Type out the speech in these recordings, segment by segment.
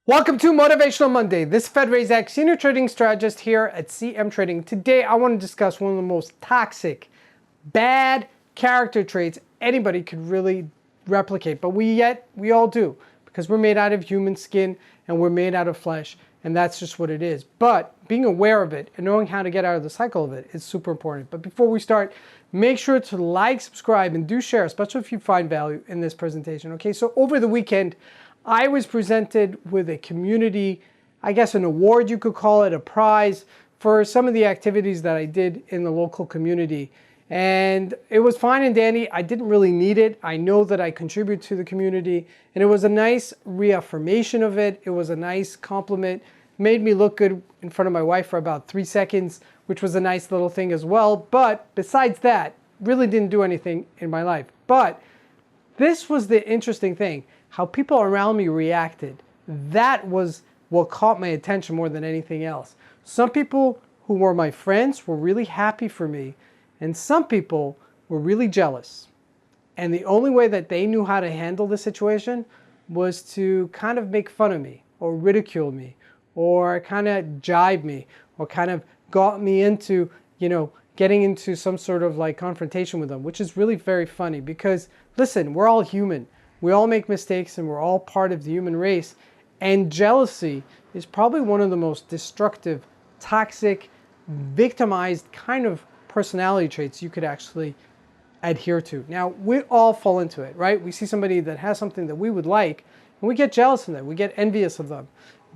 Welcome to Motivational Monday. This is Fed Razak, senior trading strategist here at CMTrading. Today, I want to discuss one of the most toxic, bad character traits anybody could really replicate, but we all do, because we're made out of human skin and we're made out of flesh, and that's just what it is. But being aware of it and knowing how to get out of the cycle of it is super important. But before we start, make sure to like, subscribe, and do share, especially if you find value in this presentation. Okay, so over the weekend, I was presented with a community, I guess an award you could call it, a prize for some of the activities that I did in the local community. And it was fine and dandy. I didn't really need it. I know that I contribute to the community, and it was a nice reaffirmation of it. It was a nice compliment. Made me look good in front of my wife for about 3 seconds, which was a nice little thing as well. But besides that, really didn't do anything in my life. But this was the interesting thing. How people around me reacted. That was what caught my attention more than anything else. Some people who were my friends were really happy for me, and some people were really jealous. And the only way that they knew how to handle the situation was to kind of make fun of me, or ridicule me, or kind of jibe me, or kind of got me into, getting into some sort of like confrontation with them, which is really very funny because, listen, we're all human. We all make mistakes and we're all part of the human race. And jealousy is probably one of the most destructive, toxic, victimized kind of personality traits you could actually adhere to. Now, we all fall into it, right? We see somebody that has something that we would like and we get jealous of them. We get envious of them.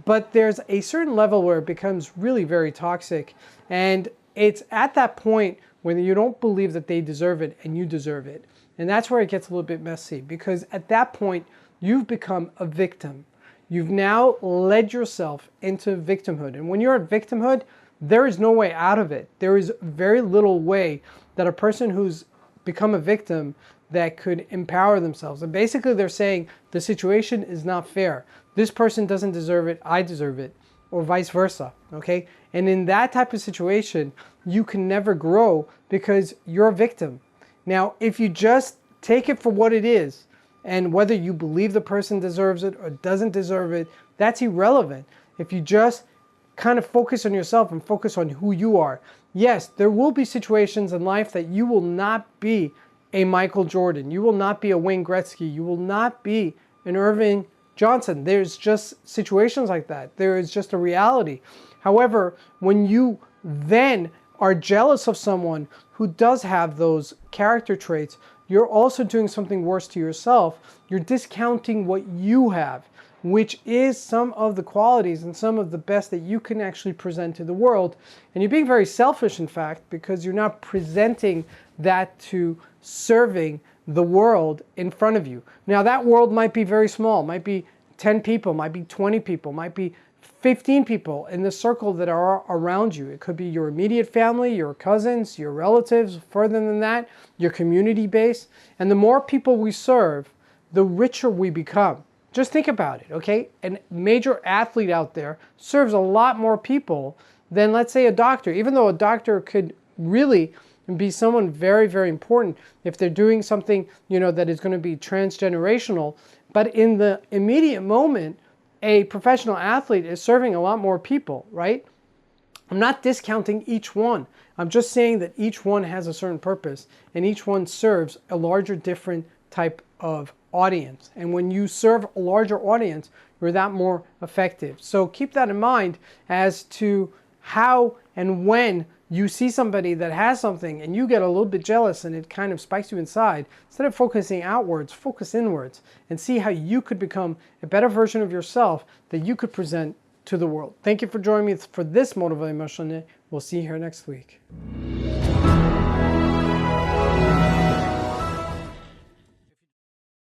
But there's a certain level where it becomes really very toxic. And it's at that point when you don't believe that they deserve it and you deserve it. And that's where it gets a little bit messy, because at that point, you've become a victim. You've now led yourself into victimhood. And when you're at victimhood, there is no way out of it. There is very little way that a person who's become a victim that could empower themselves. And basically they're saying the situation is not fair. This person doesn't deserve it, I deserve it, or vice versa, okay? And in that type of situation, you can never grow because you're a victim. Now, if you just take it for what it is, and whether you believe the person deserves it or doesn't deserve it, that's irrelevant. If you just kind of focus on yourself and focus on who you are. Yes, there will be situations in life that you will not be a Michael Jordan. You will not be a Wayne Gretzky. You will not be an Irving Johnson. There's just situations like that. There is just a reality. However, when you then are jealous of someone who does have those character traits, you're also doing something worse to yourself. You're discounting what you have, which is some of the qualities and some of the best that you can actually present to the world. And you're being very selfish, in fact, because you're not presenting that to serving the world in front of you. Now, that world might be very small, might be 10 people, might be 20 people, might be 15 people in the circle that are around you. It could be your immediate family, your cousins, your relatives, further than that, your community base. And the more people we serve, the richer we become. Just think about it, okay? A major athlete out there serves a lot more people than, let's say, a doctor, even though a doctor could really be someone very, very important if they're doing something, that is going to be transgenerational. But in the immediate moment, a professional athlete is serving a lot more people, right? I'm not discounting each one. I'm just saying that each one has a certain purpose and each one serves a larger, different type of audience. And when you serve a larger audience, you're that more effective. So keep that in mind as to how and when you see somebody that has something and you get a little bit jealous and it kind of spikes you inside. Instead of focusing outwards, focus inwards and see how you could become a better version of yourself that you could present to the world. Thank you for joining me for this Motivational Monday. We'll see you here next week.